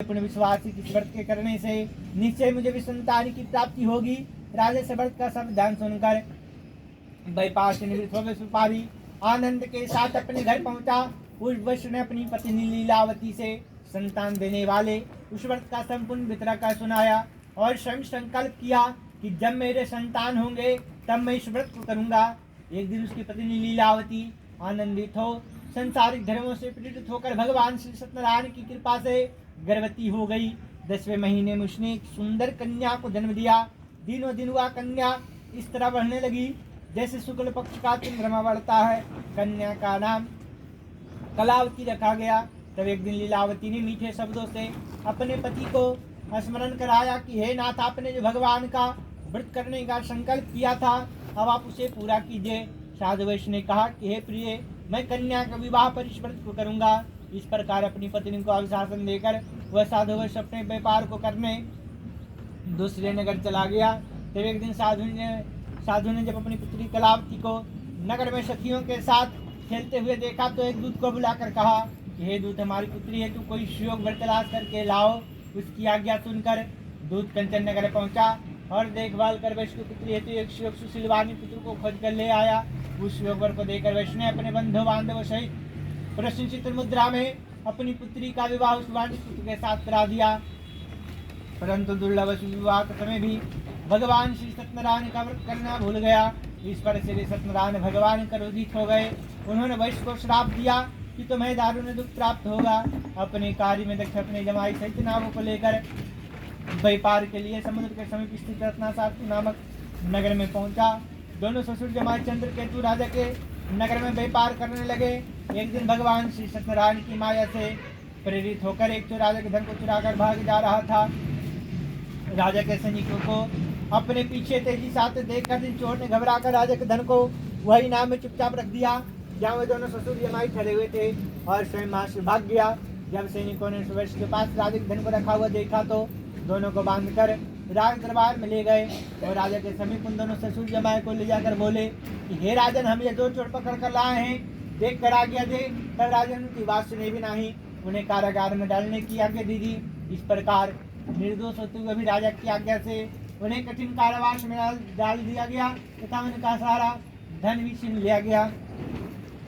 पुण्य विश्वासी इस व्रत के करने से निश्चय मुझे भी संतान की प्राप्ति होगी। राजा से व्रत का सब ध्यान सुनकर व्यापार से निवृत्त हो गए सुपारी आनंद के साथ अपने घर पहुंचा। उस वर्ष ने अपनी पत्नी लीलावती से संतान देने वाले उस व्रत का संपूर्ण वितरण का सुनाया और स्वयं संकल्प किया कि जब मेरे संतान होंगे तब मैं इस व्रत को करूंगा। एक दिन उसकी पत्नी लीलावती आनंदित हो संसारिक धर्मों से प्रेरित होकर भगवान श्री सत्यनारायण की कृपा से गर्भवती हो गई। 10वें महीने में उसने एक सुंदर कन्या को जन्म दिया। दिनों दिन वह कन्या इस तरह बढ़ने लगी जैसे शुक्ल पक्ष का चंद्रमा बढ़ता है। कन्या का नाम कलावती रखा गया। तब एक दिन लीलावती ने मीठे शब्दों से अपने पति को स्मरण कराया कि हे नाथ, आपने जो भगवान का व्रत करने का संकल्प किया था अब आप उसे पूरा कीजिए। साधु वैश्य ने कहा कि हे प्रिय, मैं कन्या का विवाह पर इस व्रत को करूंगा। इस प्रकार अपनी पत्नी को अनुशासन देकर वह साधु वैश्य अपने व्यापार को करने दूसरे नगर चला गया। तब एक दिन साधु ने जब अपनी पुत्री कलावती को नगर में सखियों के साथ खेलते हुए देखा तो एक दूत को बुलाकर कहा कि हे दूत, हमारी पुत्री है, तू कोई सुयोग व्रत तलाश करके लाओ। उसकी आज्ञा सुनकर दूत कंचन नगर पहुंचा और देखभाल कर वैश्य की पुत्री हेतु एक सुयोग सुशीलवानी पुत्र को खोज कर ले आया। उस सुयोग वर को देखकर वैश्य ने अपने बंधु बांधवों सहित प्रशंसित मुद्रा में अपनी पुत्री का विवाह उस वाणी पुत्र के साथ करा दिया। परंतु दुर्लभ विवाह के समय भी भगवान श्री सत्यनारायण का व्रत करना भूल गया। इस पर श्री सत्यनारायण भगवान क्रोधित हो गए। उन्होंने वैश्य को श्राप दिया कि तुम्हें दारुण दुख प्राप्त होगा। अपने कार्य में दक्ष अपने जमाई सहित नावों को लेकर व्यापार के लिए समुद्र के समीप स्थित रत्नासातु नामक नगर में पहुंचा। दोनों ससुर जमाई चंद्रकेतु राजा के नगर में व्यापार करने लगे। एक दिन भगवान श्री सत्यनारायण की माया से प्रेरित होकर एक चोर राजा के धन को चुराकर भाग जा रहा था। राजा के सैनिकों को अपने पीछे तेजी से आते देखकर चोर ने घबराकर राजा के धन को वही नाव में चुपचाप रख दिया जहाँ वे दोनों ससुर जमाई ठहरे हुए थे और स्वयं वहां से भाग गया। जब सैनिकों ने वैश्य के पास राजा के धन को रखा हुआ देखा तो दोनों को बांधकर राज दरबार में ले गए और राजा के समीप उन दोनों ससुर जमाई को ले जाकर बोले कि हे राजन, हम ये दो चोर पकड़ कर लाए हैं, देख कर आज्ञा दे। तब राजन की बात सुने भी नहीं, उन्हें कारागार में डालने की आज्ञा दी दी। इस प्रकार निर्दोष होते हुए भी राजा की आज्ञा से उन्हें कठिन कारावास में डाल दिया गया तथा उनका सारा धन भी छीन लिया गया।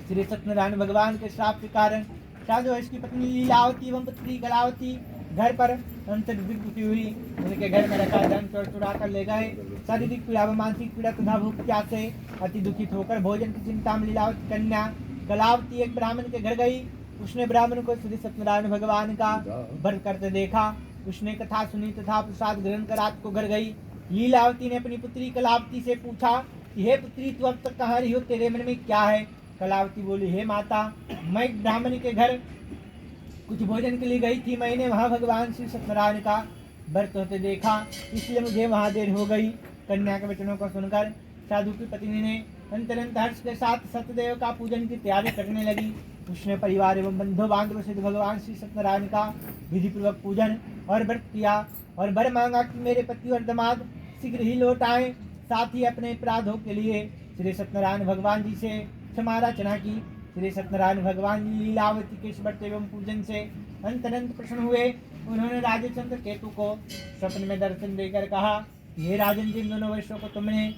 श्री सत्यनारायण भगवान के श्राप के कारण साधु वैश्य की पत्नी लीलावती एवं पुत्री कलावती घर पर अंतर्दिग्ध हुई। उनके घर में रखा धन चोर चुरा कर ले गए। शारीरिक पीड़ा व मानसिक पीड़ा तथा भूख प्यास से अति दुखित होकर भोजन की चिंता में लीलावती कन्या कलावती एक ब्राह्मण के घर गई। उसने ब्राह्मण को श्री सत्यनारायण भगवान का व्रत करते देखा। उसने कथा सुनी तथा प्रसाद ग्रहण कर रात को घर गई। लीलावती ने अपनी पुत्री कलावती से पूछा कि हे पुत्री, तू अब तक कहाँ रही हो, तेरे मन में क्या है? कलावती बोली, हे माता, मैं एक ब्राह्मण के घर कुछ भोजन के लिए गई थी। मैंने वहाँ भगवान श्री सत्यनारायण का व्रत होते देखा, इसलिए मुझे वहाँ देर हो गई। कन्या के वचनों को सुनकर साधु की पत्नी ने अंतरंत हर्ष के साथ सत्यदेव का पूजन की तैयारी करने लगी। उसने परिवार एवं बंधु बांधव से भगवान श्री सत्यनारायण का विधि पूर्वक पूजन और व्रत किया और वर मांगा कि मेरे पति और दामाद शीघ्र ही लौट आए। साथ ही अपने अपराधों के लिए श्री सत्यनारायण भगवान जी से क्षमा याचना की। श्री सत्यनारायण भगवान जी लीलावती के व्रत एवं पूजन से अंतरंत प्रसन्न हुए। उन्होंने राजा चंद्रकेतु को स्वप्न में दर्शन देकर कहा, हे राजन, जिन दोनों वैश्यों को तुमने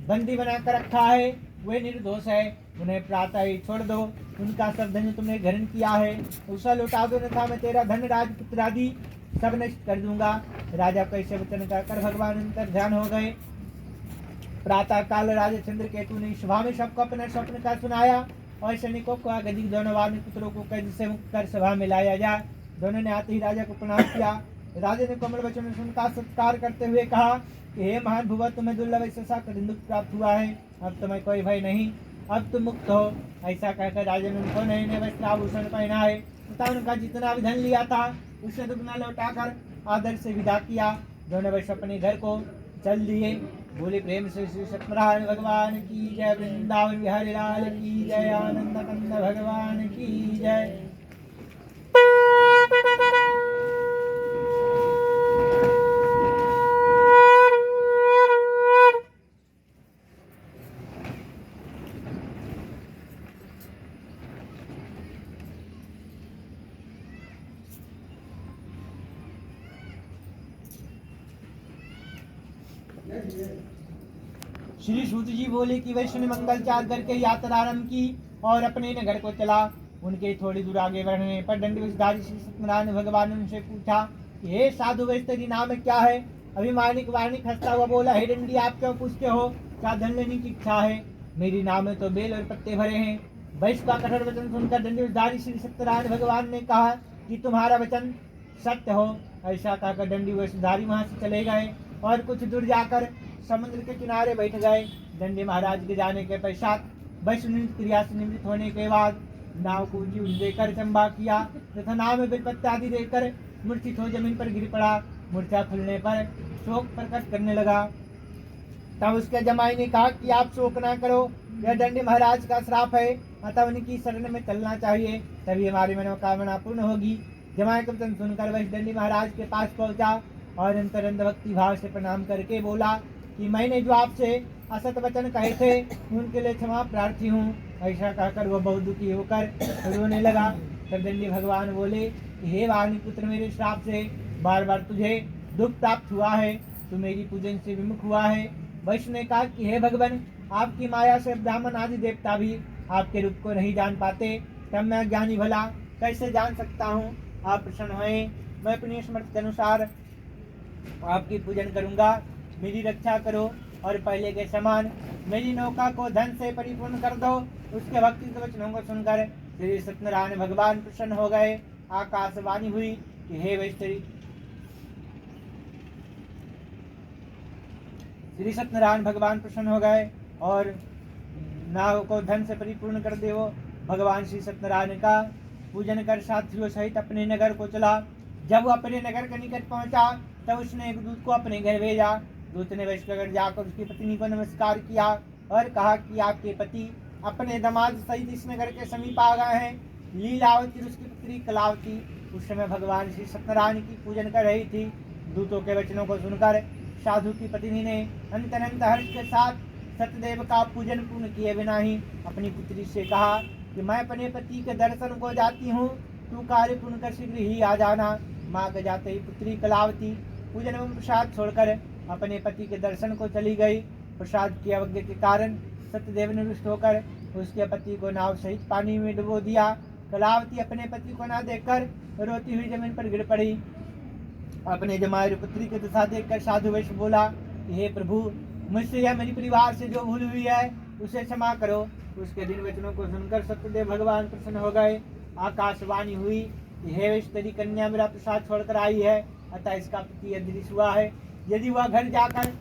बंदी बनाकर रखा है वे निर्दोष है, उन्हें प्रातः ही छोड़ दो। उनका सब धन तुमने ग्रहण किया है उसे लौटा दो, अन्यथा मैं तेरा धन राजपुत्र आदि सब नष्ट कर दूंगा। राजा को ऐसे वचन कर भगवान अंतर ध्यान हो गए। प्रातः काल राजा चंद्रकेतु ने सभा में सबको अपने स्वप्न का सुनाया और सैनिकों को गदिक दोनों वाणी पुत्रों को कैद से मुक्त कर सभा में लाया जाए। दोनों ने आते ही राजा को प्रणाम किया। राजा ने कोमल वचन में उनका सत्कार करते हुए कहा कि हे महान भुवा, तुम्हें दुर्लभ ऐसा कठिन दुख प्राप्त हुआ है, अब तुम्हें कोई भय नहीं, अब तुम मुक्त हो। ऐसा कहकर राजा ने उनको नए नए वस्त्र आभूषण पहनाए तथा उनका जितना भी धन लिया था उसे दुगना लौटाकर आदर से विदा किया। दोनों वैश्य अपने घर को चल दिए। बोले प्रेम से श्री सत्यनारायण भगवान की जय, वृंदावन बिहारी लाल की जय, आनंद कंद भगवान की जय। श्री सूत जी बोले कि वैष्णव मंगलचार करके यात्रा आरंभ की और अपने नगर को चला। उनके थोड़ी दूर आगे बढ़ने पर दंडवशधारी श्री सत्यनारायण भगवान ने उनसे पूछा कि हे साधु वैष्णव, तेरी नाम क्या है? अभिमानिक वार्णिक हंसता हुआ बोला, हे दंडी, आप क्यों पूछते हो? क्या धन लेने की इच्छा है? मेरी नाम में तो बेल और पत्ते भरे हैं। वैश्य का कठोर वचन सुनकर दंडवशधारी श्री सत्यनारायण भगवान ने कहा कि तुम्हारा वचन सत्य हो। ऐसा कहकर दंडी वशधारी वहां से चले गए और कुछ दूर जाकर समुद्र के किनारे बैठ गए। दंडी महाराज के जाने के पश्चात वैष्णव क्रिया से निवृत्त होने के बाद नाव को ऊंची देकर चंबा किया तथा नाव में बेलपत्ते आदि देकर मूर्छित हो जमीन पर गिर पड़ा। मूर्छा खुलने पर शोक प्रकट करने लगा। तब उसके जमाई ने कहा कि आप शोक ना करो, यह दंडी महाराज का श्राप है, अतः उनकी शरण में चलना चाहिए, तभी हमारी मनोकामना पूर्ण होगी। जमाई का वचन सुनकर वह दंडी महाराज के पास पहुंचा और अंतरंग भक्ति भाव से प्रणाम करके बोला कि मैंने जो आपसे असत वचन कहे थे उनके लिए क्षमा प्रार्थी हूँ। ऐसा कहकर वह बहुत दुखी होकर रोने लगा। तब दंडी भगवान बोले कि हे वाणी पुत्र, मेरे श्राप से बार बार तुझे दुख प्राप्त हुआ है, तू मेरी पूजन से विमुख हुआ है। वैष्णव ने कहा कि हे भगवान, आपकी माया से ब्राह्मण आदि देवता भी आपके रूप को नहीं जान पाते, तब मैं ज्ञानी भला कैसे जान सकता हूँ? आप प्रसन्न हुए, मैं अपनी समर्थ के अनुसार आपकी पूजन करूंगा। मेरी रक्षा करो और पहले के समान मेरी नौका को धन से परिपूर्ण कर दो। उसके भक्ति के वचनों को सुनकर श्री सत्यनारायण भगवान प्रसन्न हो गए। आकाशवाणी हुई कि हे वैष्णवी, श्री सत्यनारायण भगवान प्रसन्न हो गए और नाव को धन से परिपूर्ण कर दे। वो भगवान श्री सत्यनारायण का पूजन कर साथियों सहित अपने नगर को चला। जब वो अपने नगर के निकट पहुंचा तब उसने एक दूत को अपने घर भेजा। दूत ने वैश्वगढ़ जाकर उसकी पत्नी को नमस्कार किया और कहा कि आपके पति अपने दामाद सहित इस नगर के समीप आ गए हैं। लीलावती उसकी पुत्री कलावती उस समय भगवान श्री सत्यनारायण की पूजन कर रही थी। दूतों के वचनों को सुनकर साधु की पत्नी ने अनंत हर्ष के साथ सत्यदेव का पूजन पूर्ण किए बिना ही अपनी पुत्री से कहा कि मैं अपने पति के दर्शन को जाती हूँ, तू कार्य पूर्ण कर शीघ्र ही आ जाना। माँ के जाते ही पुत्री कलावती पूजन एवं प्रसाद छोड़कर अपने पति के दर्शन को चली गई। प्रसाद की अवज्ञा के कारण सत्यदेव ने रुष्ट होकर उसके पति को नाव सहित पानी में डुबो दिया। कलावती अपने पति को न देखकर रोती हुई जमीन पर गिर पड़ी। अपने जमाई पुत्री की दशा देखकर साधु वैश्य बोला, हे प्रभु, मुझसे या मेरी परिवार से जो भूल हुई है उसे क्षमा करो। उसके दिन वचनों को सुनकर सत्यदेव भगवान प्रसन्न हो गए। आकाशवाणी हुई कि हे वैश्य, तेरी कन्या मेरा प्रसाद छोड़कर आई है, अतः इसका पति अदृश्य हुआ है। यदि वह घर जाकर